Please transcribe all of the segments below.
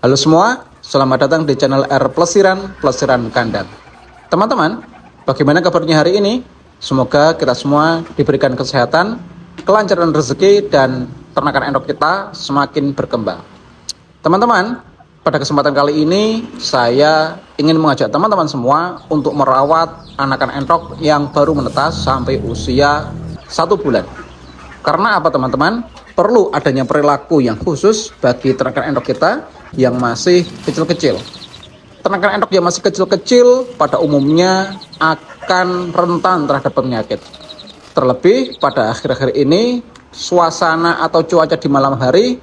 Halo semua, selamat datang di channel R Plesiran Kandang. Teman-teman, bagaimana kabarnya hari ini? Semoga kita semua diberikan kesehatan, kelancaran rezeki, dan ternakan endok kita semakin berkembang. Teman-teman, pada kesempatan kali ini saya ingin mengajak teman-teman semua untuk merawat anakan endok yang baru menetas sampai usia 1 bulan. Karena apa teman-teman? Perlu adanya perilaku yang khusus bagi ternakan endok kita yang masih kecil-kecil. Ternakan endok yang masih kecil-kecil pada umumnya akan rentan terhadap penyakit. Terlebih pada akhir-akhir ini, suasana atau cuaca di malam hari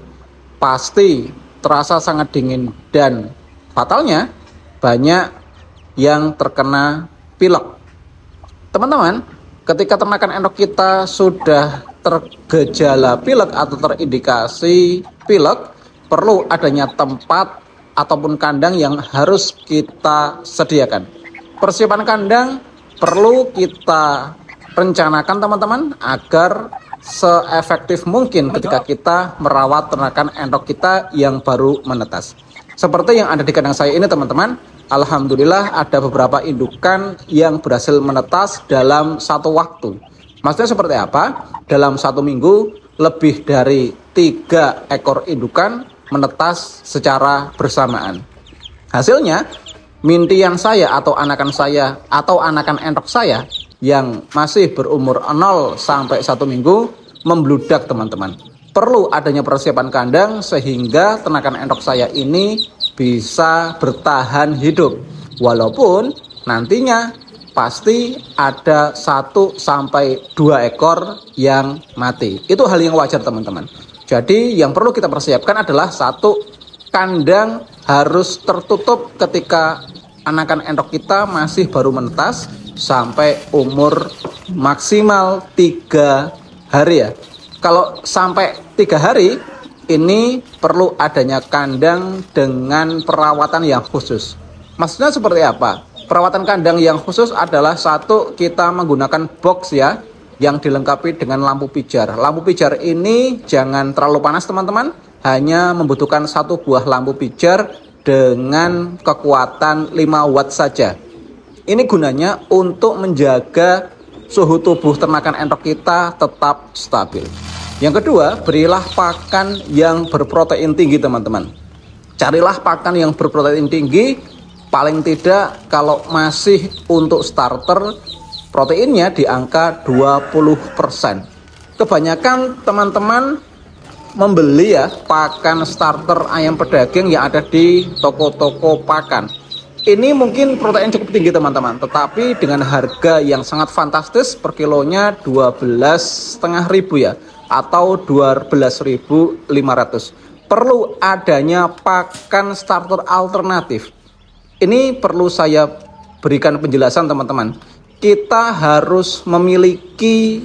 pasti terasa sangat dingin dan fatalnya banyak yang terkena pilek. Teman-teman, ketika ternakan endok kita sudah tergejala pilek atau terindikasi pilek, perlu adanya tempat ataupun kandang yang harus kita sediakan. Persiapan kandang perlu kita rencanakan teman-teman agar seefektif mungkin ketika kita merawat ternakan endok kita yang baru menetas. Seperti yang ada di kandang saya ini teman-teman, alhamdulillah ada beberapa indukan yang berhasil menetas dalam satu waktu. Maksudnya seperti apa? Dalam 1 minggu lebih dari 3 ekor indukan menetas secara bersamaan. Hasilnya, mintian saya atau anakan saya atau anakan endok saya yang masih berumur 0 sampai 1 minggu membludak teman-teman. Perlu adanya persiapan kandang sehingga ternakan endok saya ini bisa bertahan hidup. Walaupun nantinya pasti ada 1 sampai 2 ekor yang mati. Itu hal yang wajar teman-teman. Jadi yang perlu kita persiapkan adalah 1, kandang harus tertutup ketika anakan endok kita masih baru menetas sampai umur maksimal 3 hari ya. Kalau sampai 3 hari ini perlu adanya kandang dengan perawatan yang khusus. Maksudnya seperti apa? Perawatan kandang yang khusus adalah 1, kita menggunakan box ya, yang dilengkapi dengan lampu pijar. Lampu pijar ini jangan terlalu panas teman-teman, hanya membutuhkan 1 buah lampu pijar dengan kekuatan 5 watt saja. Ini gunanya untuk menjaga suhu tubuh ternakan endok kita tetap stabil. Yang kedua, berilah pakan yang berprotein tinggi teman-teman. Carilah pakan yang berprotein tinggi. Paling tidak kalau masih untuk starter, proteinnya di angka 20%. Kebanyakan teman-teman membeli ya pakan starter ayam pedaging yang ada di toko-toko pakan. Ini mungkin protein cukup tinggi teman-teman, tetapi dengan harga yang sangat fantastis, per kilonya 12.500 ya, atau 12.500. Perlu adanya pakan starter alternatif. Ini perlu saya berikan penjelasan teman-teman. Kita harus memiliki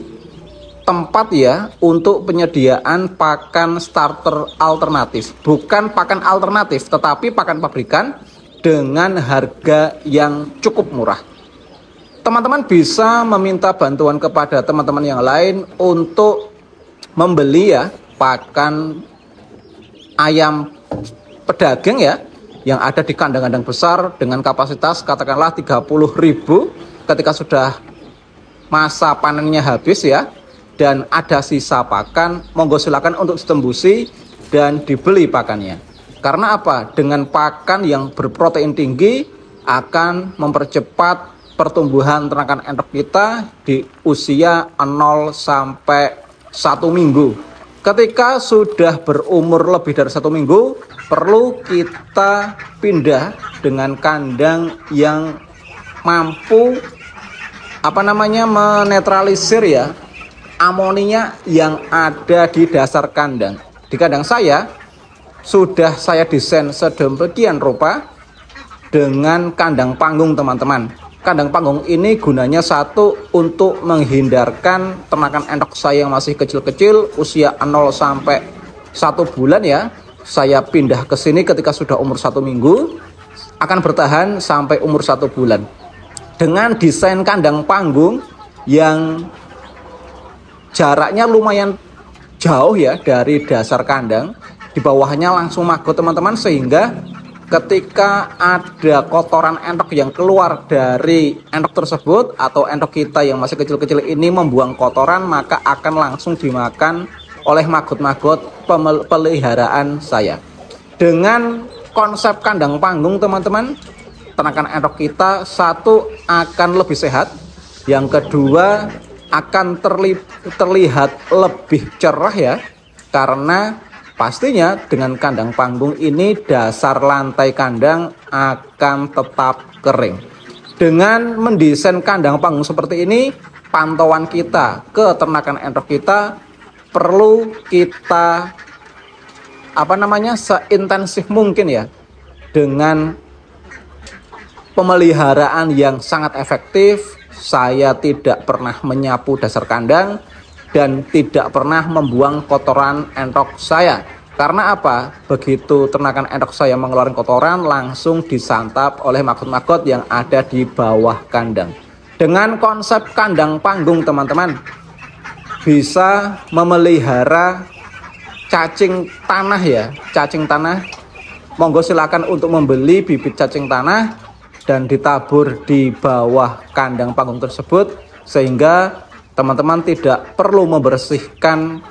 tempat ya untuk penyediaan pakan starter alternatif. Bukan pakan alternatif, tetapi pakan pabrikan dengan harga yang cukup murah. Teman-teman bisa meminta bantuan kepada teman-teman yang lain untuk membeli ya pakan ayam pedaging ya, yang ada di kandang-kandang besar dengan kapasitas katakanlah 30.000. Ketika sudah masa panennya habis ya, dan ada sisa pakan, monggo silakan untuk ditembusi dan dibeli pakannya. Karena apa? Dengan pakan yang berprotein tinggi akan mempercepat pertumbuhan ternakan endok kita di usia 0 sampai 1 minggu. Ketika sudah berumur lebih dari 1 minggu, perlu kita pindah dengan kandang yang mampu menetralisir ya amoninya yang ada di dasar kandang. Di kandang saya sudah saya desain sedemikian rupa dengan kandang panggung teman-teman. Kandang panggung ini gunanya 1 untuk menghindarkan ternakan endok saya yang masih kecil-kecil usia 0 sampai 1 bulan ya. Saya pindah ke sini ketika sudah umur 1 minggu, akan bertahan sampai umur 1 bulan. Dengan desain kandang panggung yang jaraknya lumayan jauh ya dari dasar kandang, di bawahnya langsung maggot teman-teman, sehingga ketika ada kotoran entok yang keluar dari entok tersebut atau entok kita yang masih kecil-kecil ini membuang kotoran, maka akan langsung dimakan oleh maggot-maggot peliharaan saya. Dengan konsep kandang panggung teman-teman, ternakan entok kita satu akan lebih sehat, yang kedua akan terlihat lebih cerah ya, karena pastinya dengan kandang panggung ini dasar lantai kandang akan tetap kering. Dengan mendesain kandang panggung seperti ini, pantauan kita ke ternakan entok kita perlu kita seintensif mungkin ya, dengan pemeliharaan yang sangat efektif. Saya tidak pernah menyapu dasar kandang dan tidak pernah membuang kotoran entok saya. Karena apa? Begitu ternakan entok saya mengeluarkan kotoran, langsung disantap oleh maggot-maggot yang ada di bawah kandang. Dengan konsep kandang panggung teman-teman, bisa memelihara cacing tanah ya, cacing tanah. Monggo silakan untuk membeli bibit cacing tanah dan ditabur di bawah kandang panggung tersebut, sehingga teman-teman tidak perlu membersihkan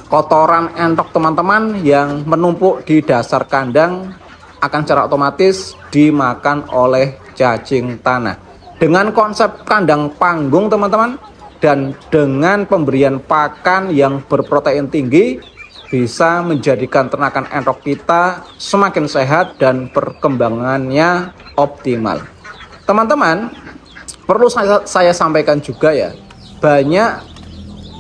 kotoran entok teman-teman yang menumpuk di dasar kandang, akan secara otomatis dimakan oleh cacing tanah. Dengan konsep kandang panggung teman-teman, dan dengan pemberian pakan yang berprotein tinggi, bisa menjadikan ternakan entok kita semakin sehat dan perkembangannya optimal. Teman-teman, perlu saya sampaikan juga ya, banyak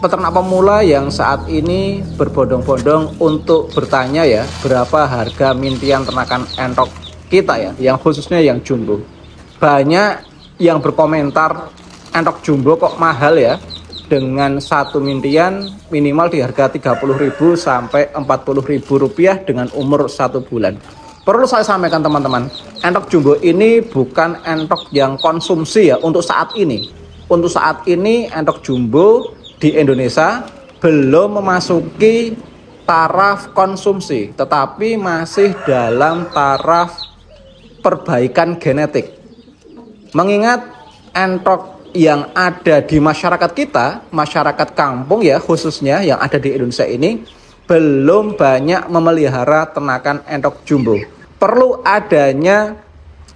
peternak pemula yang saat ini berbondong-bondong untuk bertanya ya, berapa harga mintian ternakan entok kita ya, yang khususnya yang jumbo. Banyak yang berkomentar, entok jumbo kok mahal ya, dengan satu mintian minimal di harga 30.000 sampai 40.000 rupiah dengan umur 1 bulan. Perlu saya sampaikan teman-teman, entok jumbo ini bukan entok yang konsumsi ya untuk saat ini. Untuk saat ini entok jumbo di Indonesia belum memasuki taraf konsumsi, tetapi masih dalam taraf perbaikan genetik. Mengingat entok yang ada di masyarakat kita, masyarakat kampung ya khususnya yang ada di Indonesia ini, belum banyak memelihara ternakan entok jumbo. Perlu adanya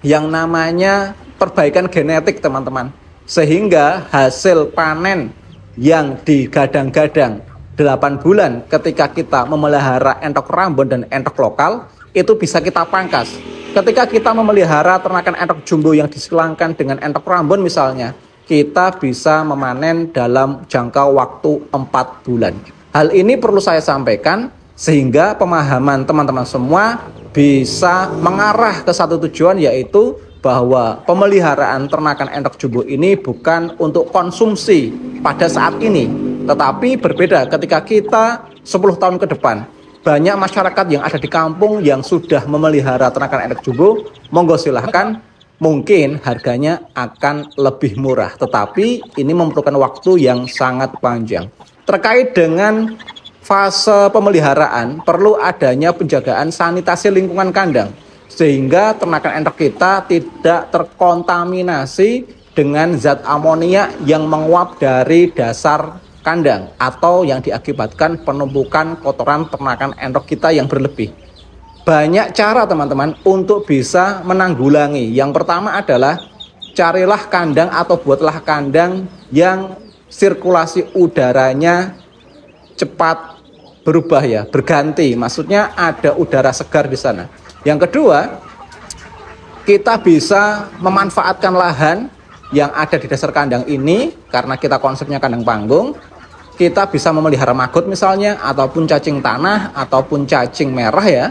yang namanya perbaikan genetik teman-teman, sehingga hasil panen yang digadang-gadang 8 bulan ketika kita memelihara entok Rambon dan entok lokal itu bisa kita pangkas. Ketika kita memelihara ternakan entok jumbo yang disilangkan dengan entok Rambon misalnya, kita bisa memanen dalam jangka waktu 4 bulan. Hal ini perlu saya sampaikan sehingga pemahaman teman-teman semua bisa mengarah ke satu tujuan, yaitu bahwa pemeliharaan ternakan entok jumbo ini bukan untuk konsumsi pada saat ini, tetapi berbeda ketika kita 10 tahun ke depan. Banyak masyarakat yang ada di kampung yang sudah memelihara ternakan entok jumbo, monggo silahkan. Mungkin harganya akan lebih murah, tetapi ini memerlukan waktu yang sangat panjang. Terkait dengan fase pemeliharaan, perlu adanya penjagaan sanitasi lingkungan kandang, sehingga ternakan entok kita tidak terkontaminasi dengan zat amonia yang menguap dari dasar kandang, atau yang diakibatkan penumpukan kotoran ternakan entok kita yang berlebih. Banyak cara teman-teman untuk bisa menanggulangi. Yang pertama adalah carilah kandang atau buatlah kandang yang sirkulasi udaranya cepat berubah ya, berganti. Maksudnya ada udara segar di sana. Yang kedua, kita bisa memanfaatkan lahan yang ada di dasar kandang ini, karena kita konsepnya kandang panggung. Kita bisa memelihara maggot misalnya, ataupun cacing tanah, ataupun cacing merah ya.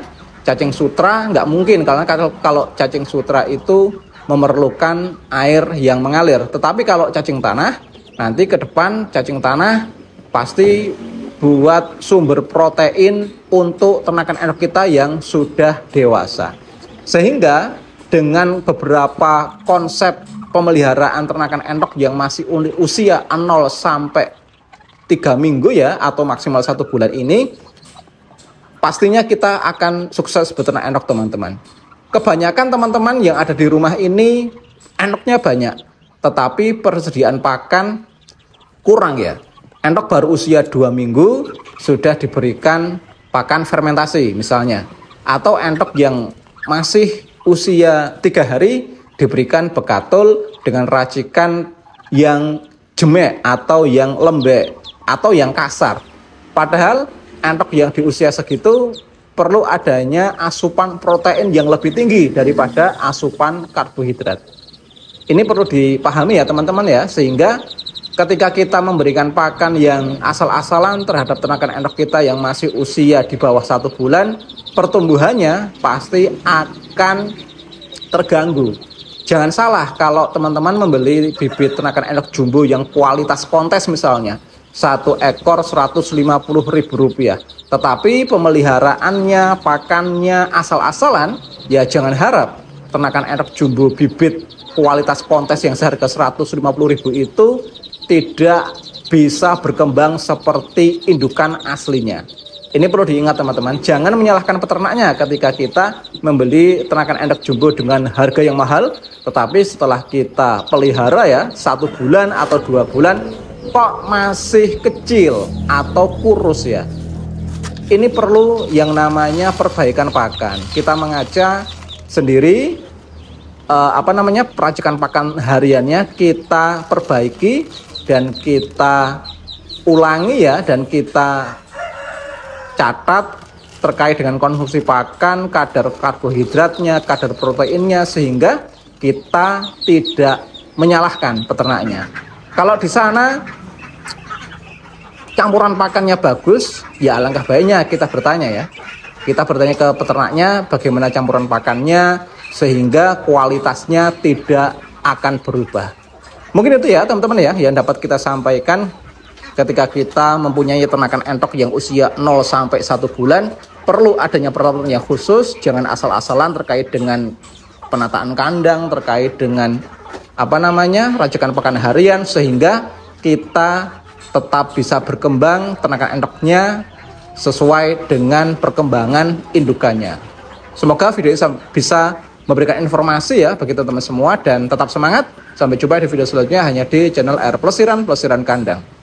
Cacing sutra nggak mungkin, karena kalau cacing sutra itu memerlukan air yang mengalir. Tetapi kalau cacing tanah, nanti ke depan cacing tanah pasti buat sumber protein untuk ternakan entok kita yang sudah dewasa. Sehingga dengan beberapa konsep pemeliharaan ternakan entok yang masih usia 0 sampai 3 minggu ya, atau maksimal 1 bulan ini, pastinya kita akan sukses beternak endok teman-teman. Kebanyakan teman-teman yang ada di rumah ini endoknya banyak, tetapi persediaan pakan kurang ya. Endok baru usia 2 minggu sudah diberikan pakan fermentasi misalnya. Atau endok yang masih usia 3 hari diberikan bekatul dengan racikan yang jemek atau yang lembek atau yang kasar. Padahal endok yang di usia segitu perlu adanya asupan protein yang lebih tinggi daripada asupan karbohidrat. Ini perlu dipahami ya teman-teman ya, sehingga ketika kita memberikan pakan yang asal-asalan terhadap ternakan endok kita yang masih usia di bawah 1 bulan, pertumbuhannya pasti akan terganggu. Jangan salah kalau teman-teman membeli bibit ternakan endok jumbo yang kualitas kontes misalnya, 1 ekor Rp150.000. Tetapi pemeliharaannya, pakannya asal-asalan, ya jangan harap ternakan endok jumbo bibit kualitas kontes yang seharga Rp150.000 itu tidak bisa berkembang seperti indukan aslinya. Ini perlu diingat teman-teman, jangan menyalahkan peternaknya ketika kita membeli ternakan endok jumbo dengan harga yang mahal, tetapi setelah kita pelihara ya 1 bulan atau 2 bulan kok masih kecil atau kurus ya. Ini perlu yang namanya perbaikan pakan. Kita mengaca sendiri peracikan pakan hariannya kita perbaiki dan kita ulangi ya, dan kita catat terkait dengan konsumsi pakan, kadar karbohidratnya, kadar proteinnya, sehingga kita tidak menyalahkan peternaknya. Kalau di sana campuran pakannya bagus, ya alangkah baiknya kita bertanya ya. Kita bertanya ke peternaknya bagaimana campuran pakannya sehingga kualitasnya tidak akan berubah. Mungkin itu ya teman-teman ya yang dapat kita sampaikan ketika kita mempunyai ternakan endok yang usia 0 sampai 1 bulan, perlu adanya perhatian yang khusus, jangan asal-asalan terkait dengan penataan kandang, terkait dengan racikan pakan harian, sehingga kita tetap bisa berkembang ternakan endoknya sesuai dengan perkembangan indukannya. Semoga video ini bisa memberikan informasi ya bagi teman-teman semua, dan tetap semangat. Sampai jumpa di video selanjutnya hanya di channel R Plesiran Kandang.